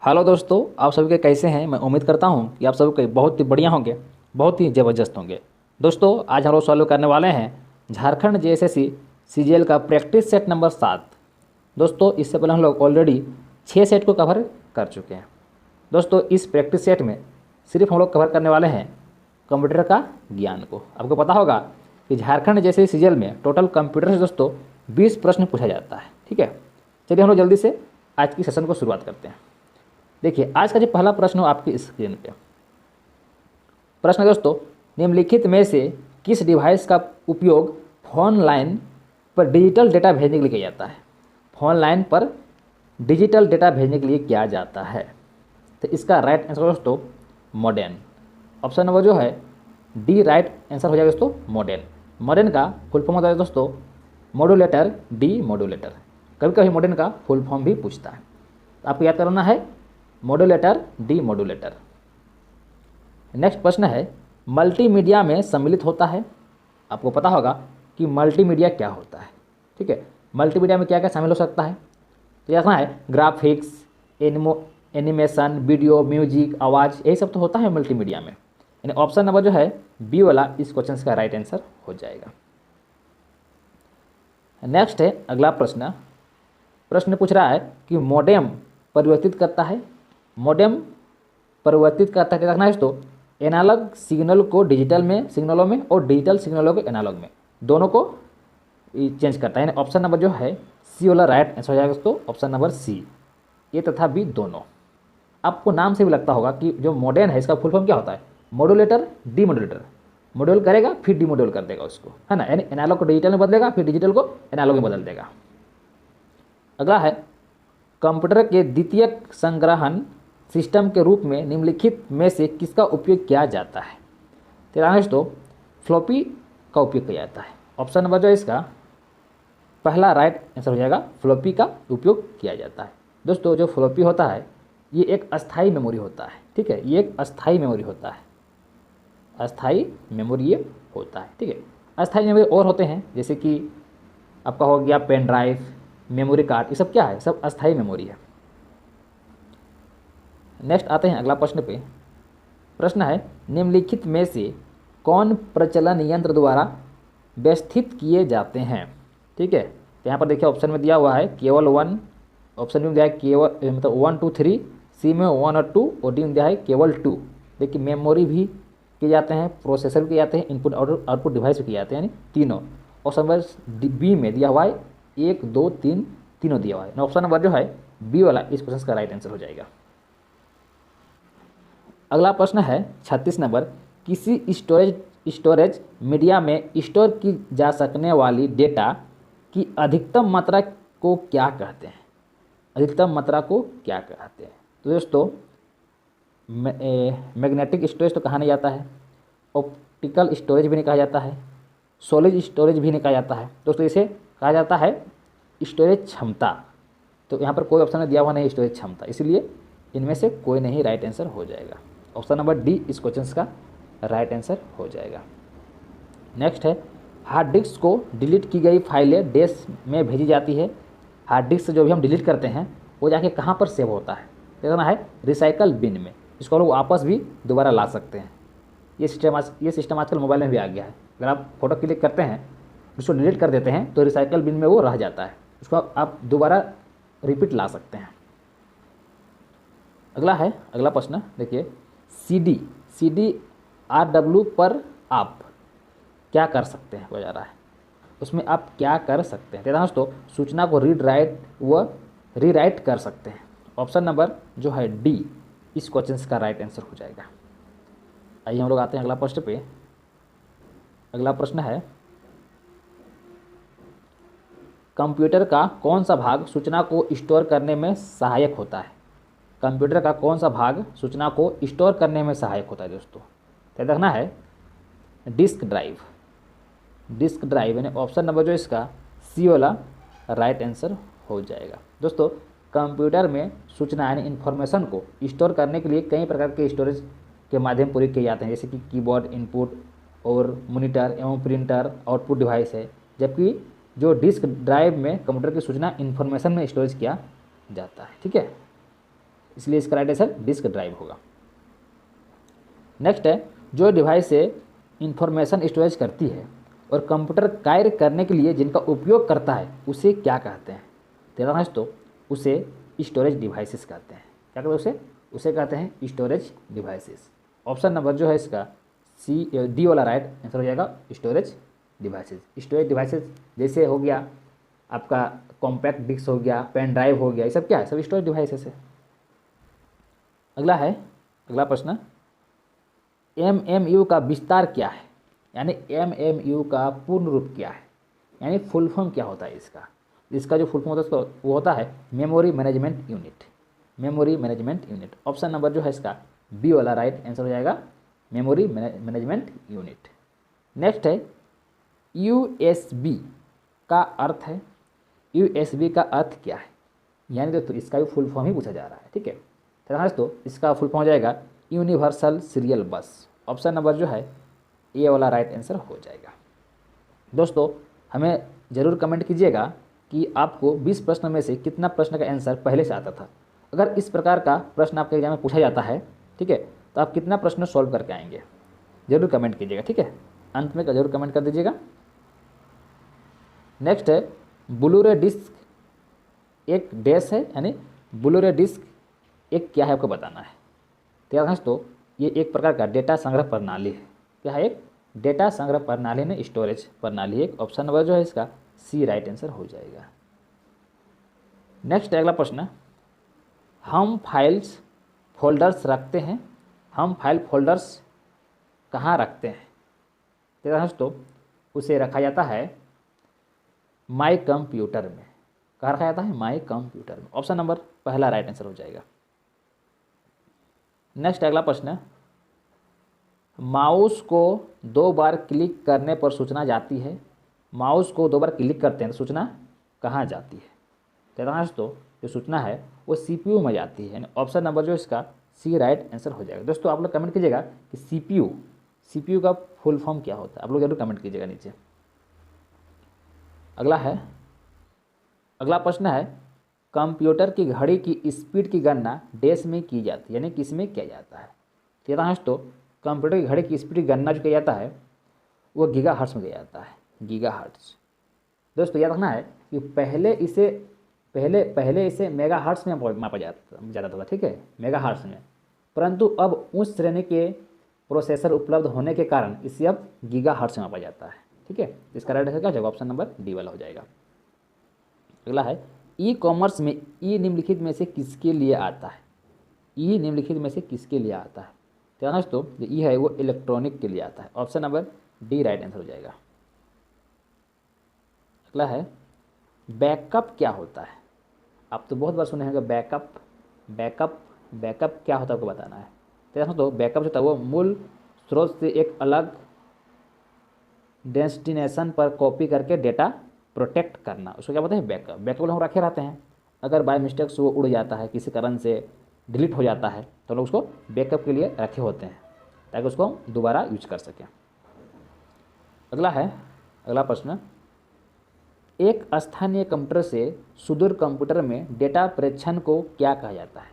Hello दोस्तों, आप सभी के कैसे हैं। मैं उम्मीद करता हूं कि आप सभी के बहुत ही बढ़िया होंगे, बहुत ही ज़बरदस्त होंगे। दोस्तों, आज हम लोग सॉल्व करने वाले हैं झारखंड जेएसएससी सीजीएल का प्रैक्टिस सेट नंबर 7। दोस्तों, इससे पहले हम लोग ऑलरेडी 6 सेट को कवर कर चुके हैं। दोस्तों, इस प्रैक्टिस सेट में सिर्फ हम लोग कवर करने वाले हैं कंप्यूटर का ज्ञान को। आपको पता होगा कि झारखंड जैसे सीजीएल में टोटल कंप्यूटर से दोस्तों 20 प्रश्न पूछा जाता है। ठीक है, चलिए हम लोग जल्दी से आज की सेशन को शुरुआत करते हैं। देखिए, आज का जो पहला प्रश्न हो आपकी स्क्रीन पे प्रश्न है दोस्तों, निम्नलिखित में से किस डिवाइस का उपयोग फोन लाइन पर डिजिटल डेटा भेजने के लिए किया जाता है। फोन लाइन पर डिजिटल डेटा भेजने के लिए किया जाता है। तो इसका राइट आंसर दोस्तों मॉडेम। ऑप्शन नंबर जो है डी राइट आंसर हो जाएगा दोस्तों मॉडेम। मॉडेम का फुल फॉर्म होता है दोस्तों मॉड्यूलेटर, डी मॉड्यूलेटर। कभी कभी मॉडेम का फुल फॉर्म भी पूछता है, तो आपको याद करना है मॉड्यूलेटर, डी मॉड्यूलेटर। नेक्स्ट प्रश्न है, मल्टीमीडिया में सम्मिलित होता है। आपको पता होगा कि मल्टीमीडिया क्या होता है। ठीक है, मल्टीमीडिया में क्या क्या शामिल हो सकता है। तो याद रखना है ग्राफिक्स, एनिमेशन, वीडियो, म्यूजिक, आवाज़, यही सब तो होता है मल्टीमीडिया में। यानी ऑप्शन नंबर जो है बी वाला इस क्वेश्चन का राइट आंसर हो जाएगा। नेक्स्ट है अगला प्रश्न। प्रश्न पूछ रहा है कि मॉडेम परिवर्तित करता है। मॉडेम परिवर्तित करता है, रखना है तो एनालॉग सिग्नल को डिजिटल में सिग्नलों में और डिजिटल सिग्नलों को एनालॉग में, दोनों को चेंज करता है। यानी ऑप्शन नंबर जो है सी वाला राइट आंसर हो जाएगा दोस्तों, ऑप्शन नंबर सी, ए तथा बी दोनों। आपको नाम से भी लगता होगा कि जो मॉडेम है इसका फुल फॉर्म क्या होता है, मॉड्यूलेटर, डी मॉड्यूलेटर। मॉड्यूल करेगा फिर डी मॉड्यूल कर देगा उसको, है ना। यानी एनालॉग को डिजिटल में बदलेगा फिर डिजिटल को एनालॉग में बदल देगा। अगला है कंप्यूटर के द्वितीयक संग्रहण सिस्टम के रूप में निम्नलिखित में से किसका उपयोग किया जाता है। तेरा दोस्तों फ्लॉपी का उपयोग किया जाता है। ऑप्शन नंबर जो है इसका पहला राइट आंसर हो जाएगा, फ्लॉपी का उपयोग किया जाता है। दोस्तों, जो फ्लॉपी होता है ये एक अस्थाई मेमोरी होता है। ठीक है, ये एक अस्थाई मेमोरी होता है, अस्थाई मेमोरी ये होता है। ठीक है, अस्थाई मेमोरी और होते हैं जैसे कि आपका हो गया पेन ड्राइव, मेमोरी कार्ड, ये सब क्या है, सब अस्थाई मेमोरी है। नेक्स्ट आते हैं अगला प्रश्न पे। प्रश्न है निम्नलिखित में से कौन प्रचलन यंत्र द्वारा व्यवस्थित किए जाते हैं। ठीक है, तो यहाँ पर देखिए ऑप्शन में दिया हुआ है केवल 1, ऑप्शन में दिया है केवल मतलब 1 2 3, सी में 1 और 2 और डी में दिया है केवल 2। देखिए मेमोरी भी किए जाते हैं, प्रोसेसर भी किए जाते हैं, इनपुट और आउटपुट डिवाइस भी किए जाते हैं, यानी तीनों। ऑप्शन नंबर बी में दिया हुआ है 1 2 3 तीनों दिया हुआ है। ऑप्शन नंबर जो है बी वाला इस क्वेश्चन का राइट आंसर हो जाएगा। अगला प्रश्न है 36 नंबर, किसी स्टोरेज मीडिया में स्टोर की जा सकने वाली डेटा की अधिकतम मात्रा को क्या कहते हैं। अधिकतम मात्रा को क्या कहते हैं। तो दोस्तों मैग्नेटिक स्टोरेज तो कहा नहीं जाता है, ऑप्टिकल स्टोरेज भी नहीं कहा जाता है, सॉलिड स्टोरेज भी नहीं कहा जाता है। दोस्तों इसे कहा जाता है स्टोरेज क्षमता। तो यहाँ पर कोई ऑप्शन दिया हुआ नहीं स्टोरेज क्षमता, इसलिए इनमें से कोई नहीं राइट आंसर हो जाएगा। ऑप्शन नंबर डी इस क्वेश्चन का राइट आंसर हो जाएगा। नेक्स्ट है हार्ड डिस्क को डिलीट की गई फाइलें डेस्क में भेजी जाती है। हार्ड डिस्क से जो भी हम डिलीट करते हैं वो जाके कहाँ पर सेव होता है, देखना है रिसाइकल बिन में। इसको लोग वापस भी दोबारा ला सकते हैं। ये सिस्टम आजकल मोबाइल में भी आ गया है। अगर आप फोटो क्लिक करते हैं उसको डिलीट कर देते हैं तो रिसाइकल बिन में वो रह जाता है, उसको आप दोबारा रिपीट ला सकते हैं। अगला प्रश्न देखिए, सी आर डब्ल्यू पर आप क्या कर सकते हैं, हो जा रहा है उसमें आप क्या कर सकते हैं। दोस्तों सूचना को रीड राइट व रीराइट कर सकते हैं। ऑप्शन नंबर जो है डी इस क्वेश्चन का राइट आंसर हो जाएगा। आइए हम लोग आते हैं अगला प्रश्न पे। अगला प्रश्न है कंप्यूटर का कौन सा भाग सूचना को स्टोर करने में सहायक होता है। कंप्यूटर का कौन सा भाग सूचना को स्टोर करने में सहायक होता है। दोस्तों तो देखना है डिस्क ड्राइव, डिस्क ड्राइव यानी ऑप्शन नंबर जो इसका सी वाला राइट आंसर हो जाएगा। दोस्तों कंप्यूटर में सूचना यानी इन्फॉर्मेशन को स्टोर करने के लिए कई प्रकार के स्टोरेज के माध्यम प्रयोग किए जाते हैं, जैसे कि कीबोर्ड इनपुट और मॉनिटर एवं प्रिंटर आउटपुट डिवाइस है। जबकि जो डिस्क ड्राइव में कंप्यूटर की सूचना इन्फॉर्मेशन में स्टोरेज किया जाता है। ठीक है, इसलिए इसका राइट आंसर डिस्क ड्राइव होगा। नेक्स्ट है, जो डिवाइस से इंफॉर्मेशन स्टोरेज करती है और कंप्यूटर कार्य करने के लिए जिनका उपयोग करता है उसे क्या कहते हैं? तेरा दोस्तों, उसे स्टोरेज डिवाइसेस कहते हैं। क्या कहते हैं उसे? उसे कहते हैं स्टोरेज डिवाइसेस। ऑप्शन नंबर जो है इसका डी वाला राइट आंसर हो जाएगा, स्टोरेज डिवाइसेस। स्टोरेज डिवाइसेस जैसे हो गया आपका कॉम्पैक्ट डिस्क हो गया, पेन ड्राइव हो गया, ये सब क्या है? सब स्टोरेज डिवाइसेस है। अगला है, अगला प्रश्न, MMU का विस्तार क्या है? यानी MMU का पूर्ण रूप क्या है, यानी फुल फॉर्म क्या होता है इसका? इसका जो फुल फॉर्म होता है वो होता है memory management unit. Memory management unit. Option number जो है इसका बी वाला राइट आंसर हो जाएगा, मेमोरी मैनेजमेंट यूनिट। नेक्स्ट है, USB का अर्थ है, USB का अर्थ क्या है? यानी दोस्तों इसका भी फुल फॉर्म ही पूछा जा रहा है, ठीक है। दोस्तों इसका फुल फॉर्म हो जाएगा यूनिवर्सल सीरियल बस। ऑप्शन नंबर जो है ए वाला राइट आंसर हो जाएगा। दोस्तों हमें ज़रूर कमेंट कीजिएगा कि आपको 20 प्रश्न में से कितना प्रश्न का आंसर पहले से आता था। अगर इस प्रकार का प्रश्न आपके एग्जाम में पूछा जाता है, ठीक है, तो आप कितना प्रश्न सॉल्व करके आएंगे? ज़रूर कमेंट कीजिएगा, ठीक है। अंत में ज़रूर कमेंट कर दीजिएगा। नेक्स्ट है, ब्लूरे डिस्क एक डैश है, यानी ब्लूरे डिस्क एक क्या है आपको बताना है। तो दोस्तों ये एक प्रकार का डेटा संग्रह प्रणाली है। क्या है? एक डेटा संग्रह प्रणाली ने स्टोरेज प्रणाली है। ऑप्शन नंबर जो है इसका सी राइट आंसर हो जाएगा। नेक्स्ट अगला प्रश्न, हम फाइल्स फोल्डर्स रखते हैं, हम फाइल फोल्डर्स कहाँ रखते हैं? तो दोस्तों उसे रखा जाता है माई कंप्यूटर में। कहाँ रखा जाता है? माई कंप्यूटर में। ऑप्शन नंबर पहला राइट आंसर हो जाएगा। नेक्स्ट अगला प्रश्न, माउस को 2 बार क्लिक करने पर सूचना जाती है। माउस को 2 बार क्लिक करते हैं तो सूचना कहाँ जाती है? तो दोस्तों जो सूचना है वो CPU में जाती है, यानी ऑप्शन नंबर जो इसका सी राइट आंसर हो जाएगा। दोस्तों आप लोग कमेंट कीजिएगा कि CPU का फुल फॉर्म क्या होता है, आप लोग जरूर कमेंट कीजिएगा नीचे। अगला है, अगला प्रश्न है, कंप्यूटर की घड़ी की स्पीड की गणना डैश में की जाती है, यानी किस में किया जाता है? तो दोस्तों कंप्यूटर की घड़ी की स्पीड की गणना जो किया जाता है वो गीगाहर्ट्ज़ में किया जाता है, गीगाहर्ट्ज़। दोस्तों याद रखना है कि पहले इसे मेगाहर्ट्ज़ में मापा जाता था, ठीक है, मेगाहर्ट्ज़ में। परंतु अब उस श्रेणी के प्रोसेसर उपलब्ध होने के कारण इसे अब गीगाहर्ट्ज़ में मापा जाता है, ठीक है। इसका राइट आंसर क्या होगा? ऑप्शन नंबर डी वाला हो जाएगा। अगला है, ई कॉमर्स में ई निम्नलिखित में से किसके लिए आता है? ई निम्नलिखित में से किसके लिए आता है? तो दोस्तों जो ई है वो इलेक्ट्रॉनिक के लिए आता है। Option number D right answer हो जाएगा। अगला है, बैकअप क्या होता है? आप तो बहुत बार सुने होंगे बैकअप क्या होता है आपको बताना है। तो दोस्तों बैकअप जो होता है वो मूल स्रोत से एक अलग डेस्टिनेशन पर कॉपी करके डेटा प्रोटेक्ट करना, उसको क्या बोलते हैं? बैकअप। बैकअप हम रखे रहते हैं, अगर बाय मिस्टेक से वो उड़ जाता है, किसी कारण से डिलीट हो जाता है, तो लोग उसको बैकअप के लिए रखे होते हैं ताकि उसको हम दोबारा यूज कर सकें। अगला है, अगला प्रश्न, एक स्थानीय कंप्यूटर से सुदूर कंप्यूटर में डेटा प्रेषण को क्या कहा जाता है?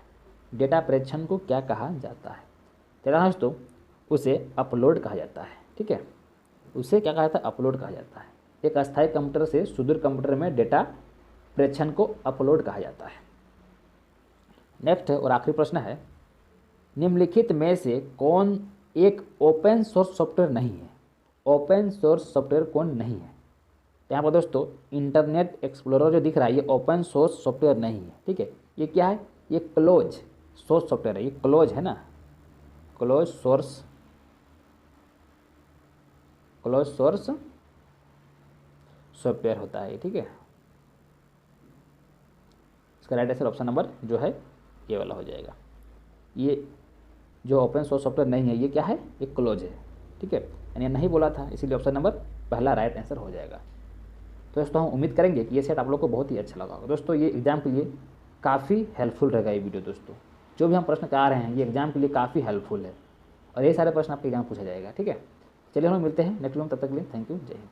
डेटा प्रेषण को क्या कहा जाता है? तेरा दोस्तों उसे अपलोड कहा जाता है, ठीक है। उसे क्या कहा जाता है? अपलोड कहा जाता है। एक अस्थायी कंप्यूटर से सुदूर कंप्यूटर में डेटा प्रेषण को अपलोड कहा जाता है। नेक्स्ट और आखिरी प्रश्न है, निम्नलिखित में से कौन एक ओपन सोर्स सॉफ्टवेयर नहीं है? ओपन सोर्स सॉफ्टवेयर कौन नहीं है? तो यहाँ पर दोस्तों इंटरनेट एक्सप्लोरर जो दिख रहा है ये ओपन सोर्स सॉफ्टवेयर नहीं है, ठीक है। ये क्या है? ये क्लोज सोर्स सॉफ्टवेयर है, ये क्लोज है ना, क्लोज सोर्स सॉफ्टवेयर होता है, ठीक है। इसका राइट आंसर ऑप्शन नंबर जो है ये वाला हो जाएगा। ये जो ओपन सोर्स सॉफ्टवेयर नहीं है ये क्या है? ये क्लोज है, ठीक है, यानी नहीं बोला था, इसीलिए ऑप्शन नंबर पहला राइट आंसर हो जाएगा। तो दोस्तों हम उम्मीद करेंगे कि ये सेट आप लोग को बहुत ही अच्छा लगा होगा। दोस्तों ये एग्जाम के लिए काफ़ी हेल्पफुल रहेगा ये वीडियो। दोस्तों जो भी हम प्रश्न आ रहे हैं ये एग्जाम के लिए काफ़ी हेल्पफुल है और ये सारे प्रश्न आपके एग्जाम पूछा जाएगा, ठीक है। चलिए हम मिलते हैं नेक्स्ट वीडियो में, तब तक के लिए थैंक यू, जय हिंद।